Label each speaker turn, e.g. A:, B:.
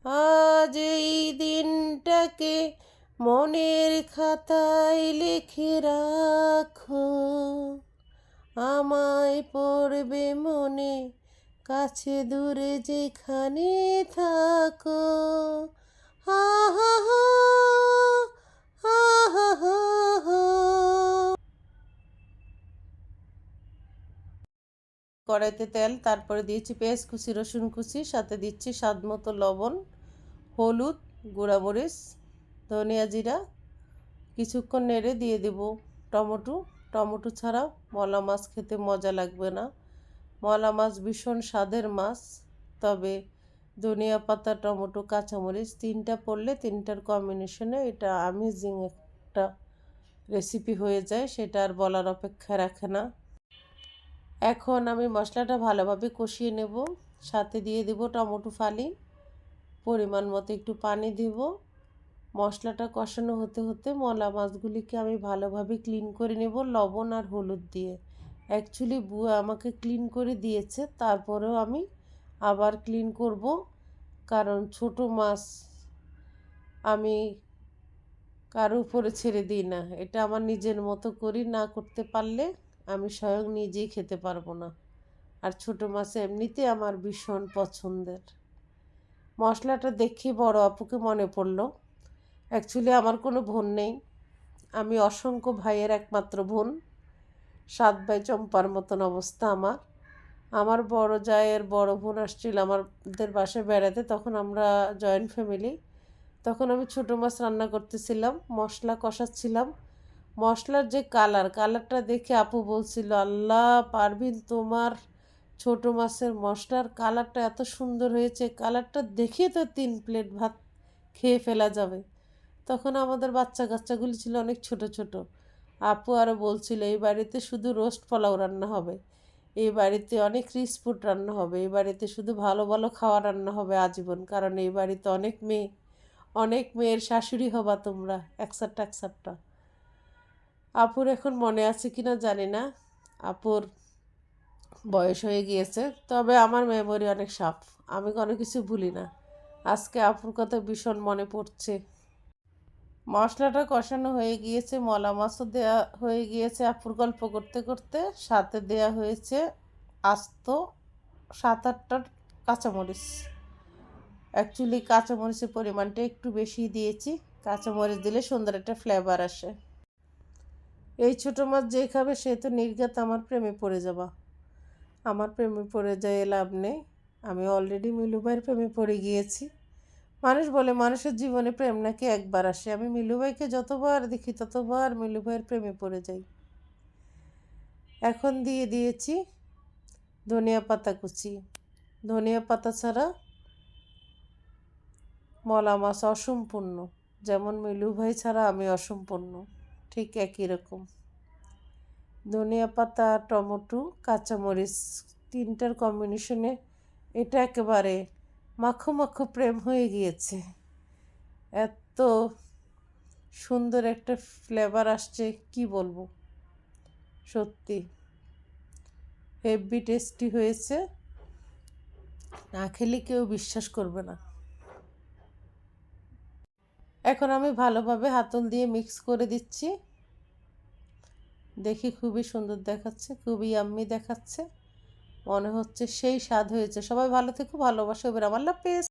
A: আজ এই দিনটাকে মনের খাতায় লিখে রাখো, আমায় পড়বে মনে, কাছে দূরে যেখানে থাকো। হা হা হা, হা হা হা হা। কড়াইতে তেল, তারপরে দিয়েছি পেঁয়াজ কুচি, রসুন কুচি, সাথে দিচ্ছি স্বাদ মতো লবণ, হলুদ, গুঁড়ামরিচ, ধনিয়া জিরা। কিছুক্ষণ নেড়ে দিয়ে দেব টমেটো। টমেটো ছাড়া মলা মাছ খেতে মজা লাগবে না। মলা মাছ ভীষণ স্বাদের মাছ, তবে ধনিয়া পাতা, টমেটো, কাঁচামরিচ তিনটা পড়লে তিনটার কম্বিনেশনে এটা অ্যামেজিং একটা রেসিপি হয়ে যায়, সেটা আর বলার অপেক্ষা রাখে না। এখন আমি মশলাটা ভালোভাবে কষিয়ে নেব, সাথে দিয়ে দেব টমেটো ফালি, পরিমাণ মতো একটু পানি দেব। মশলাটা কষানো হতে হতে মলা মাছগুলিকে আমি ভালোভাবে ক্লিন করে নেব লবণ আর হলুদ দিয়ে। অ্যাকচুয়ালি বুয়া আমাকে ক্লিন করে দিয়েছে, তারপরেও আমি আবার ক্লিন করব, কারণ ছোট মাছ আমি কারো উপরে ছেড়ে দিই না। এটা আমার নিজের মতো করি, না করতে পারলে আমি স্বয়ং নিজেই খেতে পারবো না। আর ছোট মাছ এমনিতে আমার ভীষণ পছন্দের। মশলাটা দেখে বড় আপুকে মনে পড়লো, অ্যাকচুয়ালি আমার কোনো বোন নেই, আমি অসংখ্য ভাইয়ের একমাত্র বোন। 7 ভাই চম্পার মতন অবস্থা আমার। আমার বড় জায়ের বড় বোন আসছিল আমাদের বাসায় বেড়াতে, তখন আমরা জয়েন্ট ফ্যামিলি। তখন আমি ছোটো মাছ রান্না করতেছিলাম, মশলা কষাচ্ছিলাম। মশলার যে কালারটা দেখে আপু বলছিল, আল্লাহ পারভিন, তোমার ছোটো মাছের মশলার কালারটা এত সুন্দর হয়েছে, কালারটা দেখে তো 3 প্লেট ভাত খেয়ে ফেলা যাবে। তখন আমাদের বাচ্চা কাচ্চাগুলি ছিল অনেক ছোট ছোট। আপু আরও বলছিল, এই বাড়িতে শুধু রোস্ট পোলাও রান্না হবে, এই বাড়িতে অনেক রিচ ফুড রান্না হবে, এই বাড়িতে শুধু ভালো ভালো খাওয়া রান্না হবে আজীবন, কারণ এই বাড়িতে অনেক মেয়ের শাশুড়ি হবা তোমরা, একসাথটা একসাথটা। আপুর এখন মনে আছে কিনা জানি না, আপুর বয়স হয়ে গিয়েছে, তবে আমার মেমোরি অনেক শার্প, আমি কোনো কিছু ভুলি না। আজকে আপুর কথা ভীষণ মনে পড়ছে। মশলাটা কষানো হয়ে গিয়েছে, মলা মাছও দেওয়া হয়ে গিয়েছে আপুর গল্প করতে করতে। সাথে দেয়া হয়েছে আস্ত 7-8টা কাঁচামরিচ। অ্যাকচুয়ালি কাঁচামরিচের পরিমাণটা একটু বেশি দিয়েছি, কাঁচামরিচ দিলে সুন্দর একটা ফ্লেভার আসে। এই ছোটো মাছ যে খাবে সে তো নির্ঘাত আমার প্রেমে পড়ে যাবা। আমার প্রেমে পড়ে যায় লাভ নেই, আমি অলরেডি মিলু ভাইয়ের প্রেমে পড়ে গিয়েছি। মানুষ বলে মানুষের জীবনে প্রেম নাকি একবার আসে, আমি মিলু ভাইকে যতবার দেখি ততবার মিলু ভাইয়ের প্রেমে পড়ে যাই। এখন দিয়ে দিয়েছি ধনিয়া পাতা কুচি। ধনিয়া পাতা ছাড়া মলা মাছ অসম্পূর্ণ, যেমন মিলু ভাই ছাড়া আমি অসম্পূর্ণ, ঠিক একই রকম। ধনিয়া পাতা, টমেটো, কাঁচামরিচ তিনটার কম্বিনেশনে এটা একেবারে মাখো মাখো প্রেম হয়ে গিয়েছে। এত সুন্দর একটা ফ্লেভার আসছে কি বলবো, সত্যি হেভি টেস্টি হয়েছে, না খেলে কেউ বিশ্বাস করবে না। এখন আমি ভালোভাবে হাতল দিয়ে মিক্স করে দিচ্ছি, দেখি খুবই সুন্দর দেখাচ্ছে, খুবই ইয়াম্মি দেখাচ্ছে, মনে হচ্ছে সেই স্বাদ হয়েছে। সবাই ভালো থেকো, ভালোবাসো, এবার আমার আল্লাহ হাফেজ।